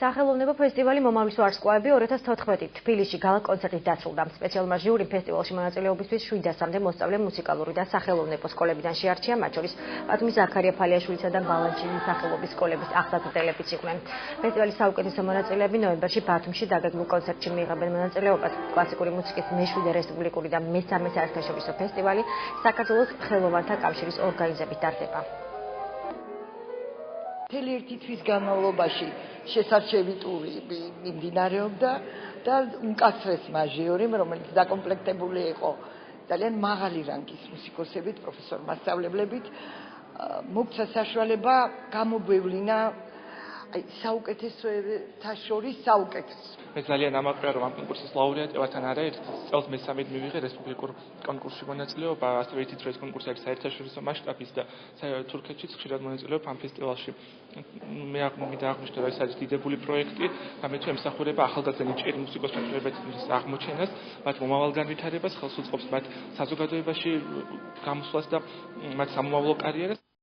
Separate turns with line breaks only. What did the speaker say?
სახელოვნებო ფესტივალი მომავლის ვარსკვლავები 2014 თბილისში გალა კონცერტით დასრულდა. სპეციალურმა ჟიურიმ ფესტივალში მონაწილეობისთვის 700-მდე მოსწავლე მუსიკალური და სახელოვნებო სკოლებიდან შეარჩია, მათ შორის პატმის ზაქარია ფალიაშვილისა და ბალანჩინის სახელობის სკოლების აღზრდილებიც იყვნენ. ფესტივალის საუკეთესო მონაწილეები ნოემბერში ბათუმში დაგეგმილ კონცერტში მიიღებენ მონაწილეობას. კლასიკური მუსიკის მე-7 რესპუბლიკური და მე-13 საერთაშორისო ფესტივალი საქართველოს ხელოვანთა კავშირის ორგანიზებით ტარდება.
მთელი ერთი თვის განმავლობაში შესარჩევი ტური მიმდინარეობდა და უმკაცრესმა ჟიურიმ, რომელიც დაკომპლექტებული იყო ძალიან მაღალი რანგის მუსიკოსებით, პროფესორ-მასწავლებლებით, მოგცა საშუალება გამოგვევლინა საუკეთესოთა შორის საუკეთესო.
მე ძალიან ამაყრია, რომ ამ კონკურსის ლაურეატი ვართან არაერთი წელს მე-13 მივიღე რესპუბლიკურ კონკურსში მონაწილეობა, ასევე ითით რომ ეს კონკურსი არის საერთაშორისო მასშტაბის და თურქეთშიც ხშირად მონაწილეობ ამ ფესტივალში. მე აღნიშნე, რომ ეს არის დიდებული პროექტი, ამიტომ ემსახურება ახალგაზრდა ნიჭიერი მუსიკოსების აღმოჩენას, მათ მომავალ განვითარებას, ხელს უწყობს მათ საზოგადოებაში გამოსვლას და მათ სამომავლო კარიერას.